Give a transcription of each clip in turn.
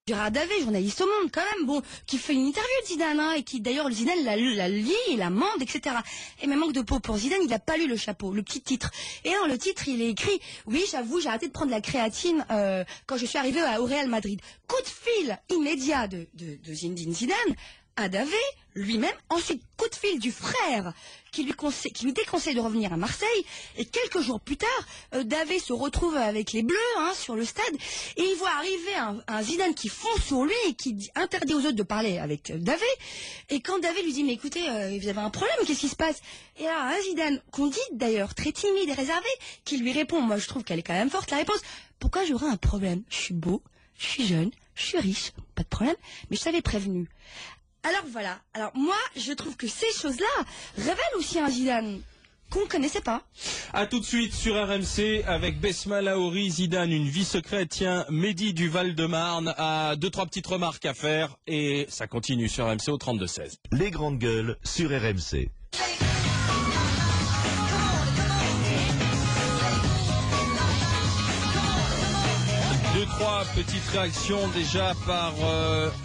Gérard Davet, journaliste au Monde, quand même, bon, qui fait une interview de Zidane, hein, et qui, d'ailleurs, le Zidane la lit, il la mande, etc. Et mais manque de peau pour Zidane, il n'a pas lu le chapeau, le petit titre. Et dans le titre, il est écrit, oui, j'avoue, j'ai arrêté de prendre la créatine, quand je suis arrivé au Real Madrid. Coup de fil immédiat de Zinedine Zidane à Davet, lui-même. Ensuite, coup de fil du frère qui lui déconseille de revenir à Marseille. Et quelques jours plus tard, Davet se retrouve avec les Bleus, hein, sur le stade, et il voit arriver un Zidane qui fonce sur lui et qui interdit aux autres de parler avec Davet. Et quand Davet lui dit, mais écoutez, vous avez un problème, qu'est-ce qui se passe? Et là, un Zidane, qu'on dit d'ailleurs très timide et réservé, qui lui répond, moi je trouve qu'elle est quand même forte, la réponse, pourquoi j'aurais un problème? Je suis beau, je suis jeune, je suis riche, pas de problème, mais je t'avais prévenu. Alors voilà, alors moi je trouve que ces choses-là révèlent aussi un Zidane qu'on ne connaissait pas. A tout de suite sur RMC avec Besma Lahouri, Zidane, une vie secrète. Tiens, Mehdi du Val-de-Marne a 2-3 petites remarques à faire et ça continue sur RMC au 32-16. Les grandes gueules sur RMC. Deux, trois petites réactions déjà par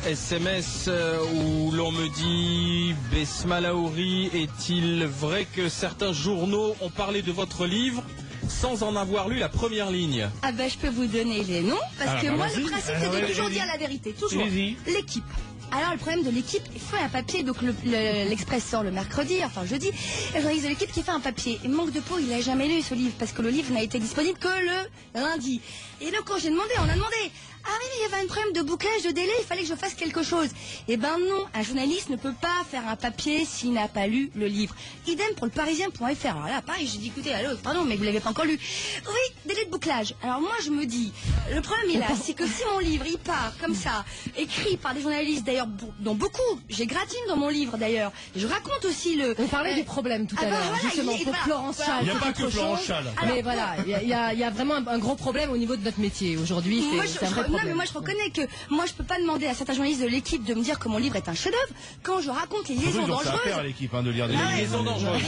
SMS où l'on me dit Besma Lahouri, est-il vrai que certains journaux ont parlé de votre livre sans en avoir lu la première ligne? Ah ben je peux vous donner les noms, parce que moi le principe c'est de toujours dire la vérité, toujours. L'équipe. Alors le problème de l'équipe, il faut un papier, donc l'Express sort le mercredi, enfin jeudi, et le journaliste de l'équipe qui fait un papier. Et manque de peau, il n'a jamais lu ce livre, parce que le livre n'a été disponible que le lundi. Et donc quand j'ai demandé, on a demandé, ah oui, mais il y avait un problème de bouclage, de délai, il fallait que je fasse quelque chose. Eh ben non, un journaliste ne peut pas faire un papier s'il n'a pas lu le livre. Idem pour le Parisien.fr. Alors là, pareil, j'ai dit, écoutez, allô, pardon, mais vous l'avez pas encore lu. Oui, délai de bouclage. Alors moi, je me dis, le problème est là, c'est que si mon livre, il part comme ça, écrit par des journalistes, d'ailleurs, dont beaucoup, j'ai gratine dans mon livre d'ailleurs, je raconte aussi le... On parlait du problème tout à l'heure, voilà, justement, pour Florence Schall. Il n'y a pas que Florence Schall. Mais voilà, il y a vraiment un gros problème au niveau de notre métier. Aujourd'hui, c'est un vrai problème. Non, mais moi je reconnais que moi je peux pas demander à certains journalistes de l'équipe de me dire que mon livre est un chef-d'œuvre quand je raconte les liaisons dangereuses. Ça à faire l'équipe de lire des liaisons dangereuses.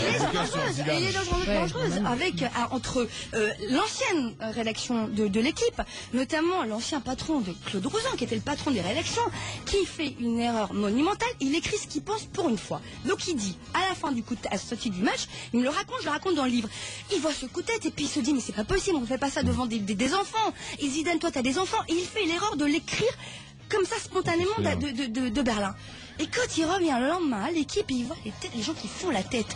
Les liaisons dangereuses avec entre l'ancienne rédaction de l'équipe, notamment l'ancien patron de Claude Rouzan, qui était le patron des rédactions, qui fait une erreur monumentale. Il écrit ce qu'il pense pour une fois. Donc il dit à la fin à la sortie du match, il me le raconte, je le raconte dans le livre. Il voit ce coup de tête et puis il se dit mais c'est pas possible, on ne fait pas ça devant des enfants. Et Zidane, toi t'as des enfants, et il fait l'erreur de l'écrire comme ça spontanément de Berlin. Et quand il revient le lendemain à l'équipe, il voit les gens qui font la tête.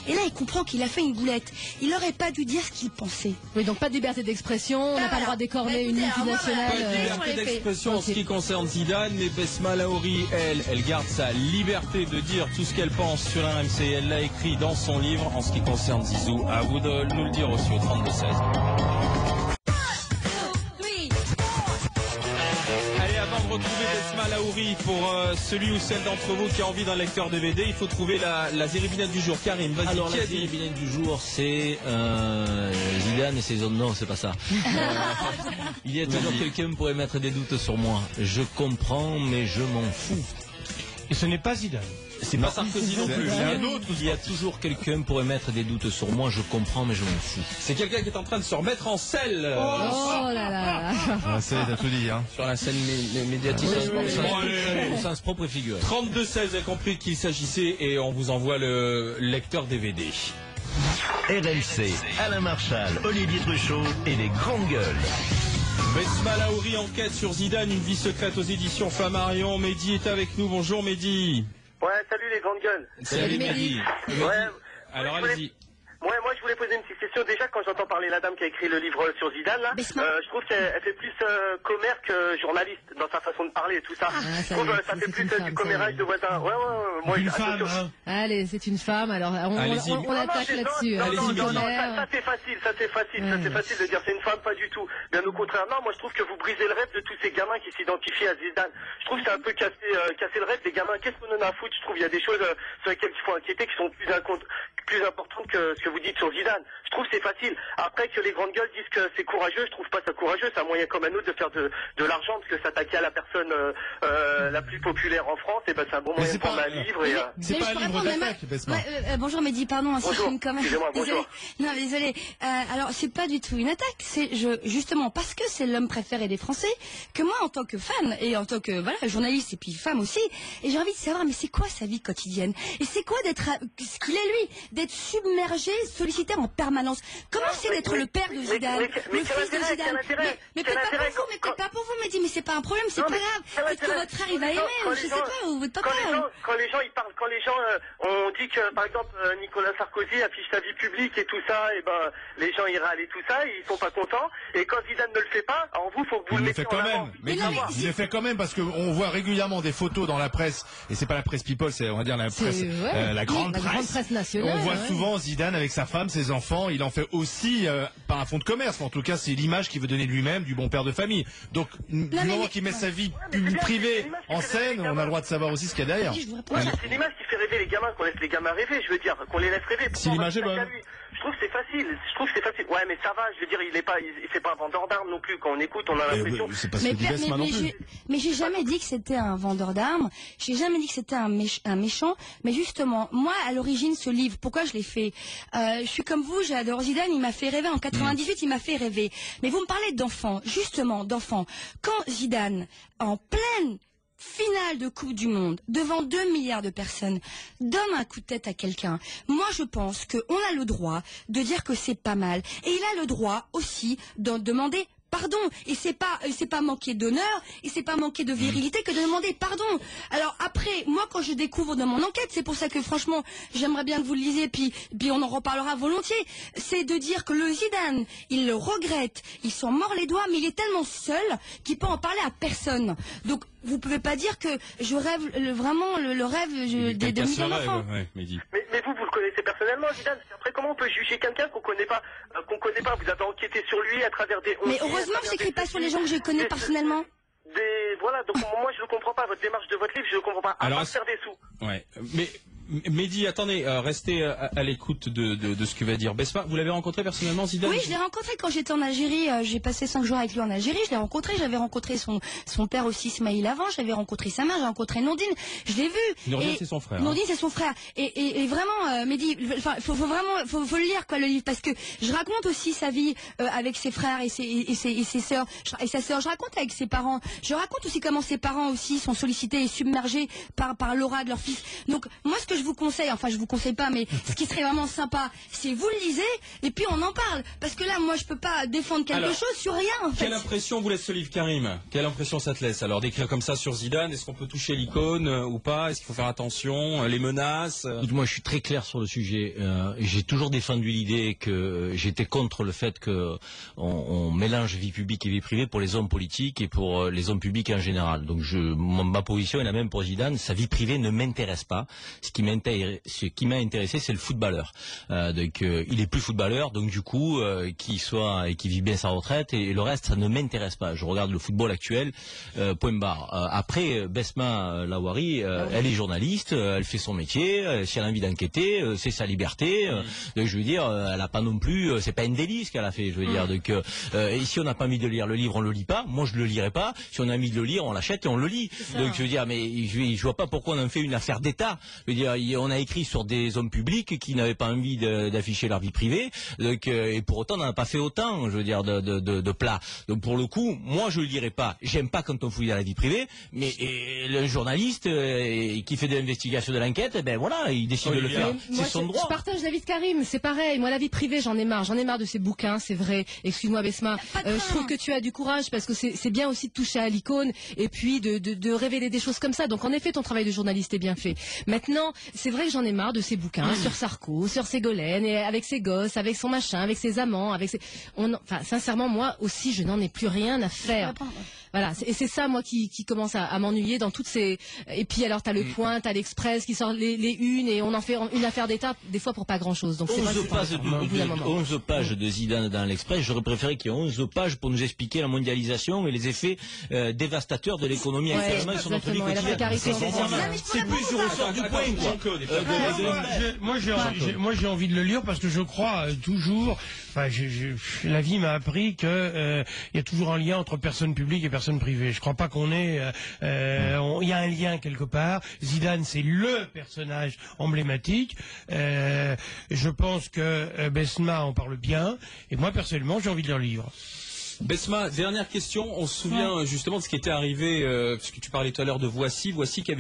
Et là, il comprend qu'il a fait une boulette. Il n'aurait pas dû dire ce qu'il pensait. Oui, donc pas de liberté d'expression, on n'a pas le droit d'écorner une multinationale. Pas de liberté d'expression en ce qui concerne Zidane, mais Besma Lahouri, elle garde sa liberté de dire tout ce qu'elle pense sur RMC. Elle l'a écrit dans son livre en ce qui concerne Zizou. À vous de nous le dire aussi au 32-16. Avant de retrouver Besma Lahouri, pour celui ou celle d'entre vous qui a envie d'un lecteur DVD, il faut trouver la zérébinette du jour. Karim, vas-y. Alors la zérébinette du jour, c'est Zidane et ses zones. Non, c'est pas ça. Il y a toujours quelqu'un qui pourrait mettre des doutes sur moi. Je comprends, mais je m'en fous. Et ce n'est pas Zidane. C'est pas Sarkozy non plus. Il y a toujours quelqu'un qui pourrait mettre des doutes sur moi. Je comprends, mais je m'en fous. C'est quelqu'un qui est en train de se remettre en selle. Oh là là. T'as tout dit, hein. Sur la scène médiatique. Au sens propre et figuré. 32-16 a compris de qui il s'agissait et on vous envoie le lecteur DVD. RMC, Alain Marchal, Olivier Truchot et les grandes gueules. Besma Lahouri enquête sur Zidane, une vie secrète aux éditions Flammarion. Mehdi est avec nous. Bonjour Mehdi. Ouais, salut les grandes gueules. Salut Mehdi. Ouais. Alors allez-y. Ouais, moi je voulais poser une petite question. Déjà, quand j'entends parler la dame qui a écrit le livre sur Zidane, là, je trouve qu'elle fait plus commère que journaliste dans sa façon de parler et tout ça. Je trouve ça fait plus du commérage de voisins. Ouais, moi, une femme, hein. Allez, c'est une femme, alors on attaque là-dessus. Non, ça c'est facile, ça c'est facile de dire c'est une femme, pas du tout. Bien au contraire, non, moi je trouve que vous brisez le rêve de tous ces gamins qui s'identifient à Zidane. Je trouve que c'est un peu casser le rêve des gamins. Qu'est-ce qu'on en a à foutre? Je trouve qu'il y a des choses sur lesquelles il faut inquiéter qui sont plus importantes que ce que vous dites sur Zidane. Je trouve que c'est facile. Après que les grandes gueules disent que c'est courageux, je trouve pas ça courageux. C'est un moyen comme un autre de faire de l'argent, parce que s'attaquer à la personne la plus populaire en France, et ben c'est un bon moyen de prendre un livre. C'est pas un livre d'attaque, Besma. Bonjour Mehdi, pardon, bonjour. Quand même. Excusez-moi, bonjour. Non, désolé. Alors c'est pas du tout une attaque. C'est justement parce que c'est l'homme préféré des Français que moi, en tant que fan et en tant que journaliste et puis femme aussi, et j'ai envie de savoir mais c'est quoi sa vie quotidienne et c'est quoi d'être ce qu'il est lui, d'être submergé, sollicité en permanence. Comment c'est d'être le père de Zidane, le fils de Zidane? Mais peut-être pas pour vous, Mehdi, mais c'est pas un problème, c'est pas grave. Peut-être que votre frère il va aimer, je sais pas, ou votre papa. Quand les gens ils parlent, quand les gens on dit que par exemple Nicolas Sarkozy affiche sa vie publique et tout ça, et ben les gens ils râlent et tout ça, ils sont pas contents. Et quand Zidane ne le fait pas, alors vous faut que vous le mettiez en avant. Mais il le fait quand même parce qu'on voit régulièrement des photos dans la presse, et c'est pas la presse people, c'est on va dire la presse, la grande presse nationale. On voit souvent Zidane avec sa femme, ses enfants. Il en fait aussi pas un fonds de commerce, mais en tout cas c'est l'image qu'il veut donner de lui-même, du bon père de famille. Donc du moment qu'il met sa vie privée en scène, on a le droit de savoir aussi ce qu'il y a derrière. C'est l'image qui fait rêver les gamins, qu'on laisse les gamins rêver, je veux dire, qu'on les laisse rêver. Si l'image est bonne. Je trouve que c'est facile. Ouais, mais ça va, je veux dire, il fait pas un vendeur d'armes non plus. Quand on écoute, on a l'impression. C'est pas ce que dit Besma non plus. Mais j'ai jamais dit que c'était un vendeur d'armes. J'ai jamais dit que c'était un méchant. Mais justement, moi, à l'origine, ce livre, pourquoi je l'ai fait? Je suis comme vous, j'adore Zidane. Il m'a fait rêver. En 98, il m'a fait rêver. Mais vous me parlez d'enfants, justement, d'enfants. Quand Zidane, en pleine finale de Coupe du Monde, devant 2 milliards de personnes, donne un coup de tête à quelqu'un. Moi, je pense qu'on a le droit de dire que c'est pas mal. Et il a le droit aussi d'en demander pardon. Et c'est pas manquer d'honneur, et c'est pas manquer de virilité que de demander pardon. Alors après, moi, quand je découvre dans mon enquête, c'est pour ça que franchement, j'aimerais bien que vous le lisiez, puis on en reparlera volontiers, c'est de dire que le Zidane, il le regrette, il s'en mord les doigts, mais il est tellement seul qu'il peut en parler à personne. Donc, vous pouvez pas dire que je rêve vraiment le rêve des millions d'enfants. Mais vous le connaissez personnellement, Zidane. Après, comment on peut juger quelqu'un qu'on connaît pas? Vous avez enquêté sur lui à travers des. Mais heureusement que j'écris pas sur les gens que je connais personnellement. Voilà, donc moi je ne comprends pas votre démarche de votre livre, je ne comprends pas. À part faire des sous. Ouais, mais Mehdi, attendez, restez à l'écoute de ce que va dire Besma. Vous l'avez rencontré personnellement, Zidane? Oui, je l'ai rencontré quand j'étais en Algérie. J'ai passé 5 jours avec lui en Algérie. Je l'ai rencontré. J'avais rencontré son père aussi, Ismaïl, avant. J'avais rencontré sa mère. J'ai rencontré Nordine. Je l'ai vu. Nordine, c'est son frère. Nordine, c'est son frère. Et vraiment, Mehdi, faut le lire, quoi, le livre, parce que je raconte aussi sa vie avec ses frères et ses sœurs et sa sœur. Je raconte avec ses parents. Je raconte aussi comment ses parents aussi sont sollicités et submergés par l'aura de leur fils. Donc moi, ce que je vous conseille, enfin je vous conseille pas, mais ce qui serait vraiment sympa, c'est vous le lisez et puis on en parle. Parce que là, moi, je peux pas défendre quelque chose sur rien. En fait. Quelle impression vous laisse ce livre, Karim? Quelle impression ça te laisse? Alors d'écrire comme ça sur Zidane, est-ce qu'on peut toucher l'icône ou pas? Est-ce qu'il faut faire attention? Les menaces? Moi, je suis très clair sur le sujet. J'ai toujours défendu l'idée que j'étais contre le fait que on mélange vie publique et vie privée pour les hommes politiques et pour les hommes publics en général. Donc ma position est la même pour Zidane. Sa vie privée ne m'intéresse pas. Ce qui m'a intéressé, c'est le footballeur. Donc il est plus footballeur, donc du coup qu'il vit bien sa retraite, et le reste ça ne m'intéresse pas. Je regarde le football actuel, point barre. Après, Besma Lawari, elle est journaliste, elle fait son métier, si elle a envie d'enquêter, c'est sa liberté. Donc je veux dire, elle a pas non plus, c'est pas un délit ce qu'elle a fait. Je veux dire, donc et si on n'a pas envie de lire le livre, on le lit pas. Moi je le lirai pas. Si on a envie de le lire, on l'achète et on le lit. Donc je veux dire, mais je vois pas pourquoi on en fait une affaire d'État. Je veux dire, on a écrit sur des hommes publics qui n'avaient pas envie d'afficher leur vie privée, donc, et pour autant on n'a pas fait autant, je veux dire, de plats. Donc pour le coup, moi je le lirai pas. J'aime pas quand on fouille à la vie privée, mais le journaliste qui fait de l'investigation, de l'enquête, ben voilà, il décide de le faire. C'est son droit. Je partage l'avis de Karim, c'est pareil. Moi, la vie privée, j'en ai marre de ces bouquins, c'est vrai. Excuse-moi, Besma. Je trouve que tu as du courage, parce que c'est bien aussi de toucher à l'icône et puis de révéler des choses comme ça. Donc en effet, ton travail de journaliste est bien fait. Maintenant, c'est vrai que j'en ai marre de ces bouquins sur Sarko, sur Ségolène, et avec ses gosses, avec son machin, avec ses amants, enfin, sincèrement, moi aussi, je n'en ai plus rien à faire. Voilà, et c'est ça moi qui commence à m'ennuyer dans toutes ces. Et puis alors t'as le Point, t'as l'Express qui sort les unes et on en fait une affaire d'État des fois pour pas grand chose. Donc 11 pages de Zidane dans l'Express. J'aurais préféré qu'il y ait 11 pages pour nous expliquer la mondialisation et les effets dévastateurs de l'économie actuellement sur notre vie quotidienne. C'est plus sur le sort du Point, quoi. Moi j'ai envie de le lire parce que je crois toujours. Enfin, la vie m'a appris que il y a toujours un lien entre personnes publiques et personnes privées. Je crois pas qu'on est. Il y a un lien quelque part. Zidane, c'est le personnage emblématique. Je pense que Besma en parle bien. Et moi personnellement, j'ai envie de lire le livre. Besma, dernière question. On se souvient justement de ce qui était arrivé, parce que tu parlais tout à l'heure de Voici qui avait